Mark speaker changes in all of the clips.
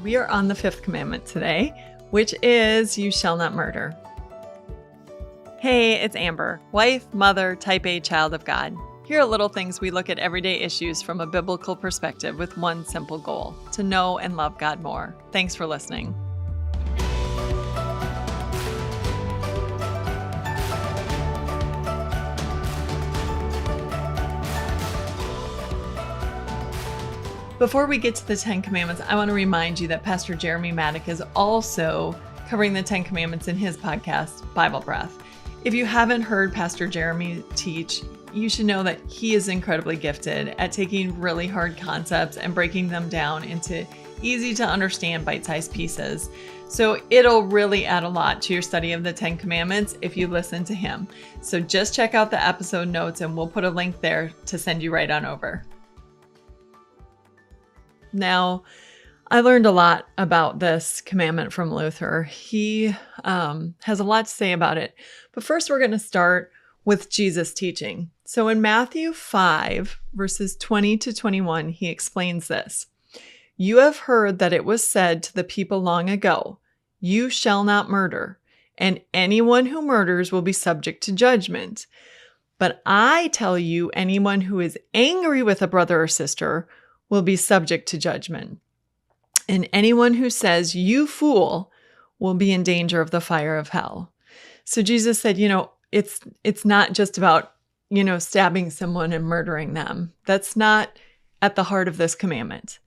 Speaker 1: We are on the Fifth Commandment today, which is you shall not murder. Hey, it's Amber, wife, mother, type A child of God. Here are little things we look at everyday issues from a biblical perspective with one simple goal, to know and love God more. Thanks for listening. Before we get to the 10 Commandments, I want to remind you that Pastor Jeremy Maddock is also covering the 10 Commandments in his podcast, Bible Breath. If you haven't heard Pastor Jeremy teach, you should know that he is incredibly gifted at taking really hard concepts and breaking them down into easy to understand bite-sized pieces. So it'll really add a lot to your study of the 10 Commandments if you listen to him. So just check out the episode notes and we'll put a link there to send you right on over. Now, I learned a lot about this commandment from Luther. He has a lot to say about it. But first, we're going to start with Jesus' teaching. So in Matthew 5, verses 20 to 21, he explains this. You have heard that it was said to the people long ago, you shall not murder, and anyone who murders will be subject to judgment. But I tell you, anyone who is angry with a brother or sister will be subject to judgment. And anyone who says, you fool, will be in danger of the fire of hell. So Jesus said, it's not just about, stabbing someone and murdering them. That's not at the heart of this commandment.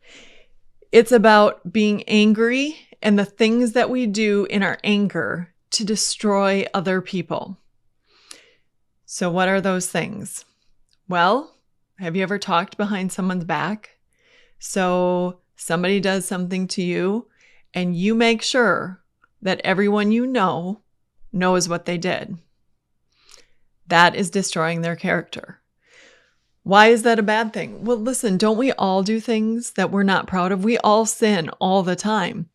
Speaker 1: It's about being angry and the things that we do in our anger to destroy other people. So what are those things? Well, have you ever talked behind someone's back? So somebody does something to you and you make sure that everyone you know knows what they did. That is destroying their character. Why is that a bad thing? Well, listen, don't we all do things that we're not proud of? We all sin all the time.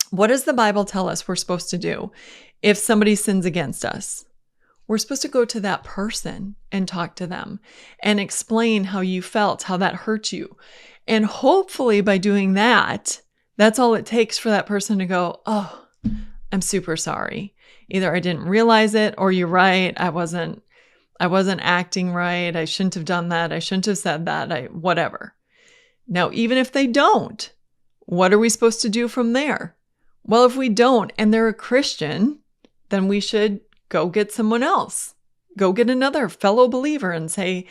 Speaker 1: What does the Bible tell us we're supposed to do if somebody sins against us? We're supposed to go to that person and talk to them and explain how you felt, how that hurt you. And hopefully by doing that, that's all it takes for that person to go, oh, I'm super sorry. Either I didn't realize it or you're right. I wasn't acting right. I shouldn't have done that. I shouldn't have said that. Whatever. Now, even if they don't, what are we supposed to do from there? Well, if we don't and they're a Christian, then we should go get someone else. Go get another fellow believer and say,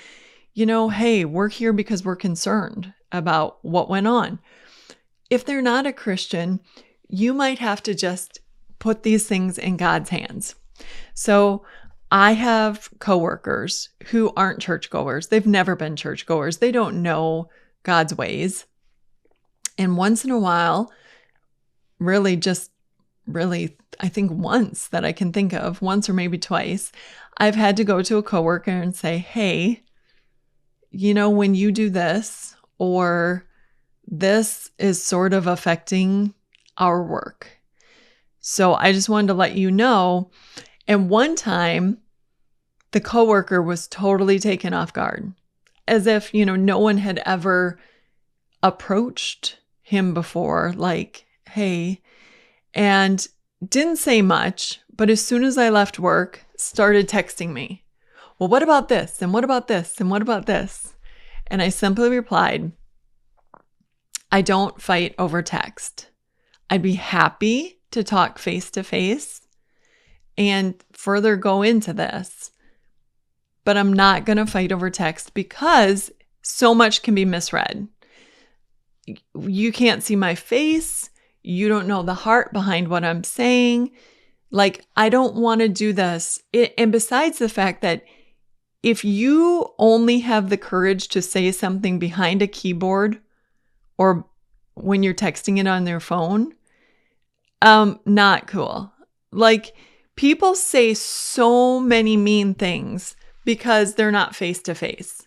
Speaker 1: hey, we're here because we're concerned about what went on. If they're not a Christian, you might have to just put these things in God's hands. So I have coworkers who aren't churchgoers. They've never been churchgoers. They don't know God's ways. And once in a while, I think once that I can think of, once or maybe twice, I've had to go to a coworker and say, hey, when you do this, or this is sort of affecting our work. So I just wanted to let you know. And one time, the coworker was totally taken off guard, as if, no one had ever approached him before, like, hey, and didn't say much, but as soon as I left work, started texting me. Well, what about this? And what about this? And what about this? And I simply replied, I don't fight over text. I'd be happy to talk face to face and further go into this, but I'm not going to fight over text because so much can be misread. You can't see my face. You don't know the heart behind what I'm saying. I don't want to do this. And besides the fact that if you only have the courage to say something behind a keyboard or when you're texting it on their phone, not cool. People say so many mean things because they're not face to face.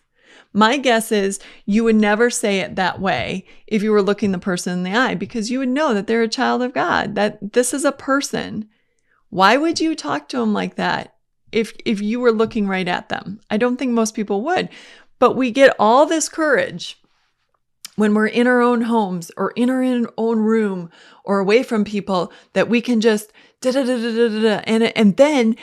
Speaker 1: My guess is you would never say it that way if you were looking the person in the eye, because you would know that they're a child of God, that this is a person. Why would you talk to them like that if you were looking right at them? I don't think most people would, but we get all this courage when we're in our own homes or in our own room or away from people, that we can just and then,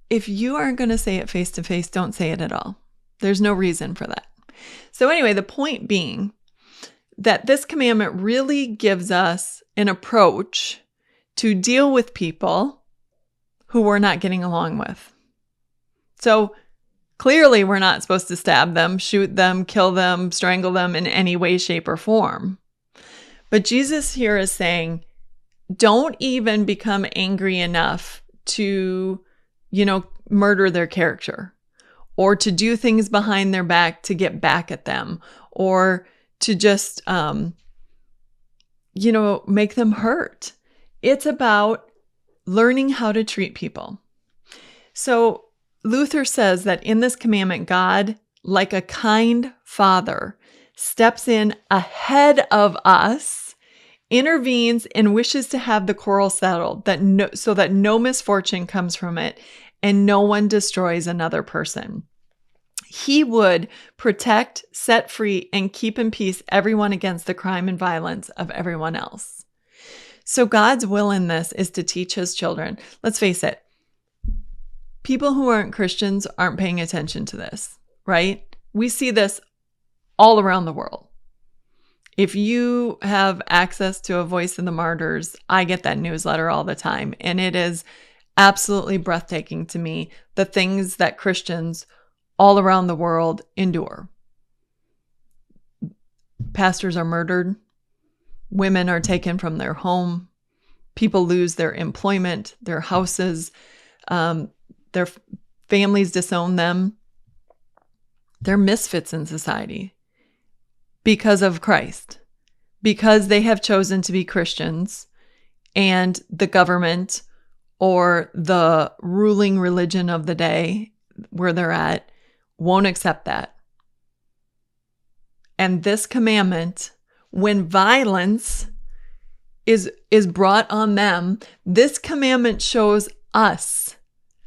Speaker 1: if you aren't going to say it face to face, don't say it at all. There's no reason for that. So anyway, the point being that this commandment really gives us an approach to deal with people who we're not getting along with. So clearly we're not supposed to stab them, shoot them, kill them, strangle them in any way, shape, or form. But Jesus here is saying, don't even become angry enough to, murder their character, or to do things behind their back to get back at them, or to just, make them hurt. It's about learning how to treat people. So Luther says that in this commandment, God, like a kind father, steps in ahead of us, intervenes, and wishes to have the quarrel settled, so that no misfortune comes from it and no one destroys another person. He would protect, set free, and keep in peace everyone against the crime and violence of everyone else. So God's will in this is to teach his children. Let's face it, people who aren't Christians aren't paying attention to this, right? We see this all around the world. If you have access to A Voice of the Martyrs, I get that newsletter all the time, and it is absolutely breathtaking to me, the things that Christians all around the world endure. Pastors are murdered. Women are taken from their home. People lose their employment, their houses. Their families disown them. They're misfits in society because of Christ, because they have chosen to be Christians, and the government or the ruling religion of the day where they're at won't accept that. And this commandment, when violence is brought on them, this commandment shows us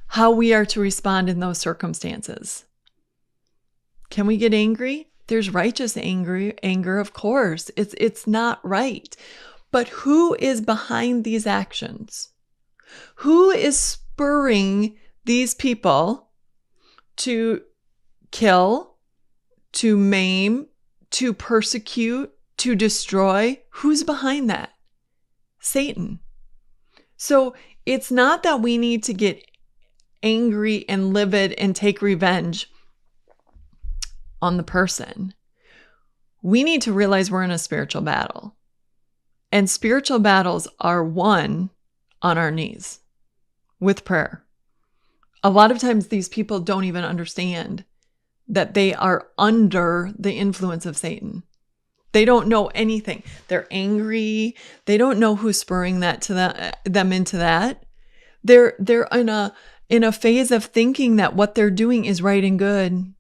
Speaker 1: how we are to respond in those circumstances. Can we get angry? There's righteous anger, of course. It's not right. But who is behind these actions? Who is spurring these people to kill, to maim, to persecute, to destroy? Who's behind that? Satan. So it's not that we need to get angry and livid and take revenge on the person. We need to realize we're in a spiritual battle. And spiritual battles are won on our knees with prayer. A lot of times these people don't even understand that they are under the influence of Satan. They don't know anything. They're angry. They don't know who's spurring that to them into that. They're in a phase of thinking that what they're doing is right and good.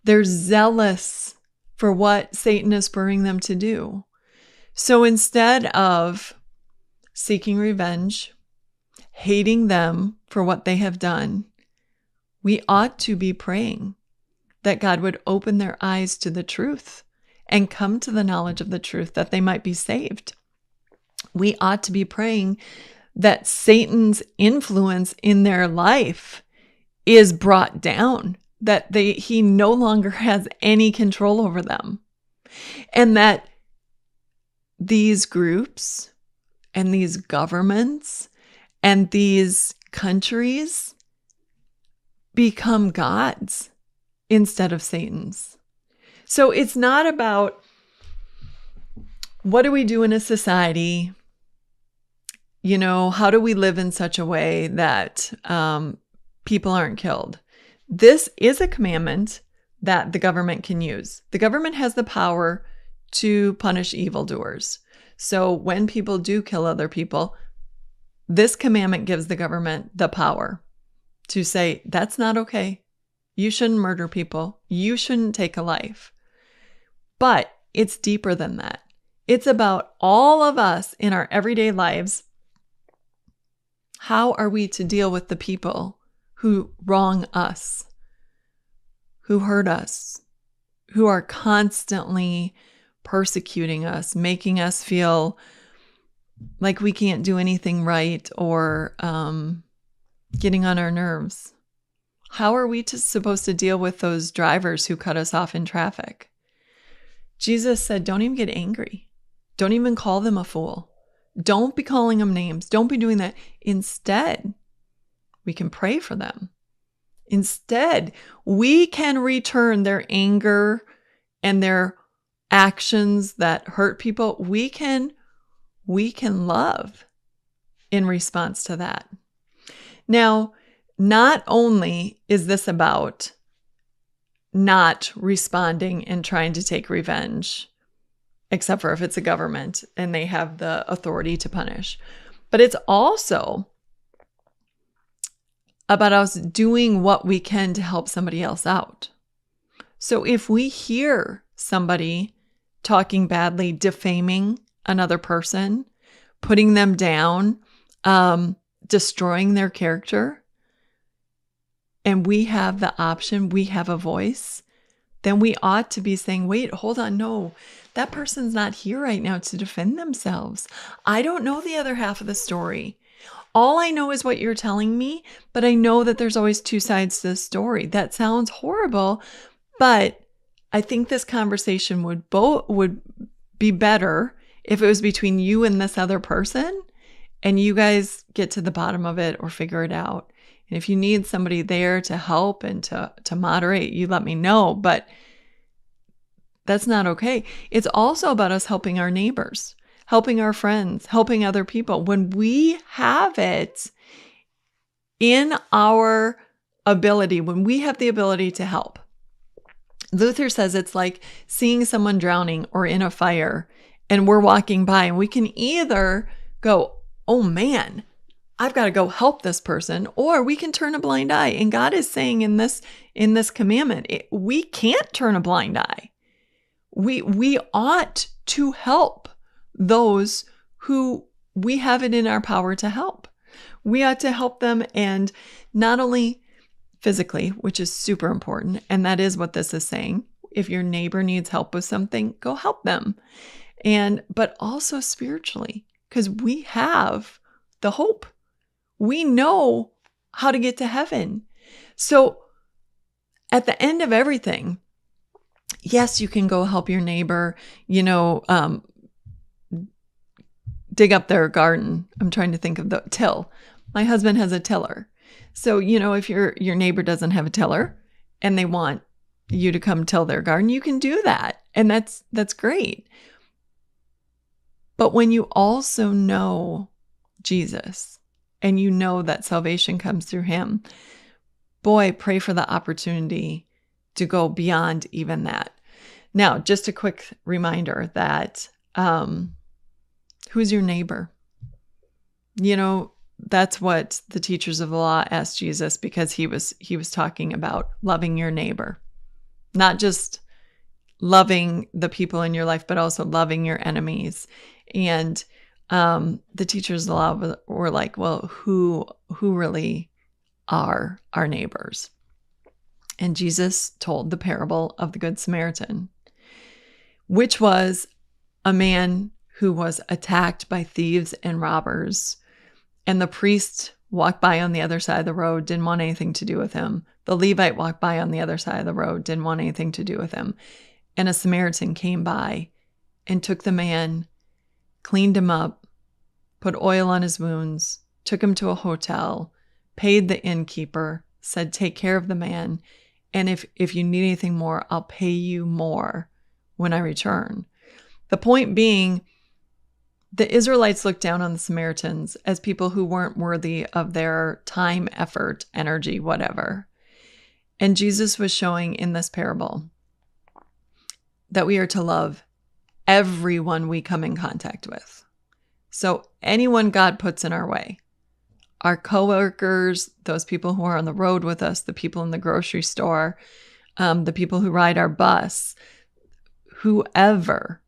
Speaker 1: They're zealous for what Satan is spurring them to do. So instead of seeking revenge, hating them for what they have done, we ought to be praying that God would open their eyes to the truth and come to the knowledge of the truth, that they might be saved. We ought to be praying that Satan's influence in their life is brought down, that he no longer has any control over them, and that these groups and these governments and these countries become gods instead of Satan's. So it's not about what do we do in a society, how do we live in such a way that people aren't killed. This is a commandment that the government can use. The government has the power to punish evildoers. So when people do kill other people, this commandment gives the government the power to say, that's not okay. You shouldn't murder people. You shouldn't take a life. But it's deeper than that. It's about all of us in our everyday lives. How are we to deal with the people who wrong us, who hurt us, who are constantly persecuting us, making us feel like we can't do anything right, or getting on our nerves. How are we supposed to deal with those drivers who cut us off in traffic? Jesus said, don't even get angry. Don't even call them a fool. Don't be calling them names. Don't be doing that. Instead, we can pray for them. Instead, we can return their anger and their actions that hurt people. We can love in response to that. Now, not only is this about not responding and trying to take revenge, except for if it's a government and they have the authority to punish, but it's also about us doing what we can to help somebody else out. So if we hear somebody talking badly, defaming another person, putting them down, destroying their character, and we have the option, we have a voice, then we ought to be saying, wait, hold on, no, that person's not here right now to defend themselves. I don't know the other half of the story. All I know is what you're telling me, but I know that there's always two sides to the story. That sounds horrible, but I think this conversation would be better if it was between you and this other person, and you guys get to the bottom of it or figure it out. And if you need somebody there to help and to moderate, you let me know, but that's not okay. It's also about us helping our neighbors, helping our friends, helping other people. When we have it in our ability, when we have the ability to help, Luther says it's like seeing someone drowning or in a fire, and we're walking by, and we can either go, oh man, I've got to go help this person, or we can turn a blind eye. And God is saying in this commandment, we can't turn a blind eye. We ought to help those who we have it in our power to help. We ought to help them, and not only physically, which is super important, and that is what this is saying. If your neighbor needs help with something, go help them. But also spiritually, because we have the hope. We know how to get to heaven. So at the end of everything, yes, you can go help your neighbor, dig up their garden. I'm trying to think of the till. My husband has a tiller. So, if your neighbor doesn't have a tiller and they want you to come till their garden, you can do that. And that's great. But when you also know Jesus, and you know that salvation comes through him, boy, pray for the opportunity to go beyond even that. Now, just a quick reminder that who's your neighbor? That's what the teachers of the law asked Jesus, because he was talking about loving your neighbor, not just loving the people in your life, but also loving your enemies. And the teachers of the law were like, well, who really are our neighbors? And Jesus told the parable of the Good Samaritan, which was a man who was attacked by thieves and robbers. And the priest walked by on the other side of the road, didn't want anything to do with him. The Levite walked by on the other side of the road, didn't want anything to do with him. And a Samaritan came by and took the man, cleaned him up, put oil on his wounds, took him to a hotel, paid the innkeeper, said, take care of the man. And if you need anything more, I'll pay you more when I return. The point being, the Israelites looked down on the Samaritans as people who weren't worthy of their time, effort, energy, whatever. And Jesus was showing in this parable that we are to love everyone we come in contact with. So anyone God puts in our way, our coworkers, those people who are on the road with us, the people in the grocery store, the people who ride our bus, whoever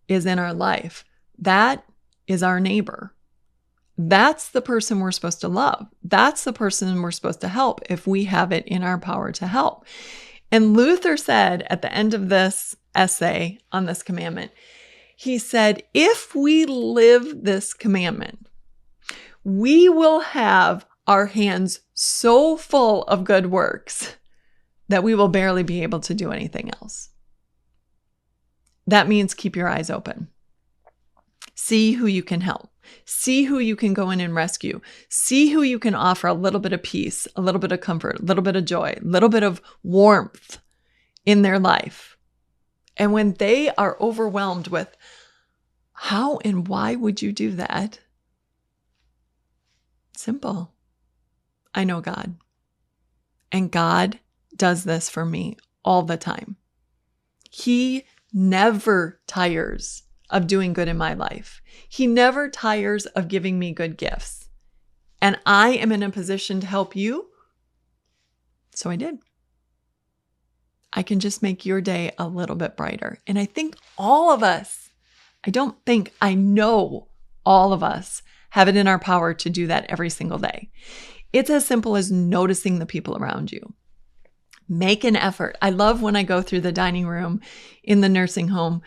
Speaker 1: is in our life, that is our neighbor. That's the person we're supposed to love. That's the person we're supposed to help if we have it in our power to help. And Luther said at the end of this essay on this commandment, he said, if we live this commandment, we will have our hands so full of good works that we will barely be able to do anything else. That means keep your eyes open. See who you can help. See who you can go in and rescue. See who you can offer a little bit of peace, a little bit of comfort, a little bit of joy, a little bit of warmth in their life. And when they are overwhelmed with how and why would you do that? Simple. I know God. And God does this for me all the time. He never tires of doing good in my life. He never tires of giving me good gifts. And I am in a position to help you. So I did. I can just make your day a little bit brighter. And I think all of us, I know all of us have it in our power to do that every single day. It's as simple as noticing the people around you. Make an effort. I love when I go through the dining room in the nursing home.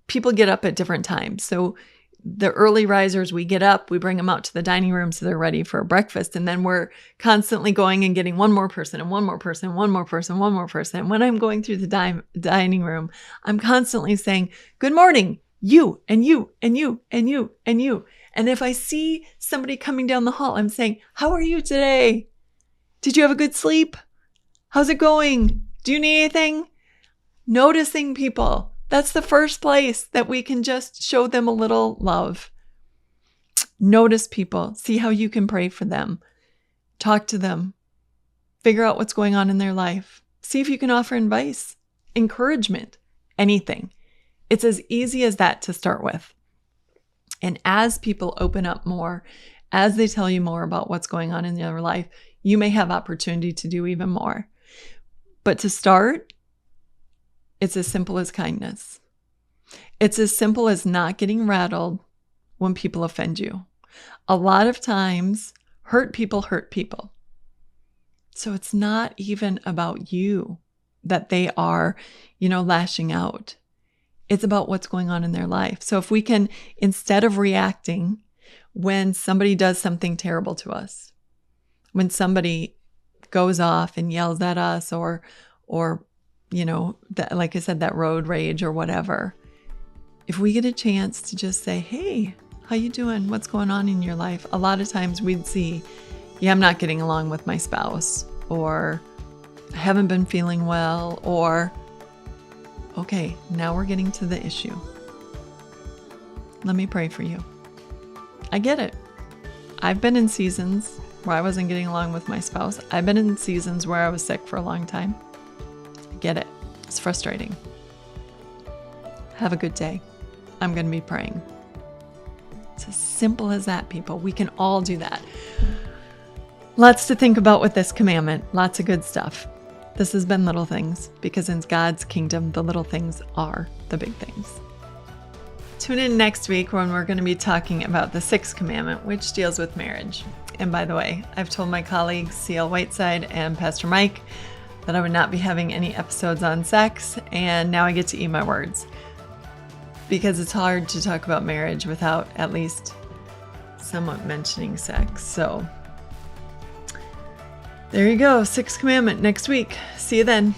Speaker 1: People get up at different times. So the early risers, we get up, we bring them out to the dining room so they're ready for breakfast. And then we're constantly going and getting one more person and one more person, one more person, one more person. And when I'm going through the dining room, I'm constantly saying, good morning, you and you and you and you and you. And if I see somebody coming down the hall, I'm saying, how are you today? Did you have a good sleep? How's it going? Do you need anything? Noticing people. That's the first place that we can just show them a little love. Notice people. See how you can pray for them. Talk to them. Figure out what's going on in their life. See if you can offer advice, encouragement, anything. It's as easy as that to start with. And as people open up more, as they tell you more about what's going on in their life, you may have opportunity to do even more. But to start, it's as simple as kindness. It's as simple as not getting rattled when people offend you. A lot of times, hurt people hurt people. So it's not even about you that they are, lashing out. It's about what's going on in their life. So if we can, instead of reacting when somebody does something terrible to us, when somebody goes off and yells at us or that, like I said, that road rage or whatever, if we get a chance to just say, hey, how you doing? What's going on in your life? A lot of times we'd see, I'm not getting along with my spouse, or I haven't been feeling well, or okay, now we're getting to the issue. Let me pray for you. I get it. I've been in seasons where I wasn't getting along with my spouse. I've been in seasons where I was sick for a long time. I get it. It's frustrating. Have a good day. I'm going to be praying. It's as simple as that, people. We can all do that. Lots to think about with this commandment. Lots of good stuff. This has been Little Things, because in God's kingdom, the little things are the big things. Tune in next week when we're going to be talking about the sixth commandment, which deals with marriage. And by the way, I've told my colleagues, C.L. Whiteside and Pastor Mike, that I would not be having any episodes on sex, and now I get to eat my words. Because it's hard to talk about marriage without at least somewhat mentioning sex. So there you go, sixth commandment next week. See you then.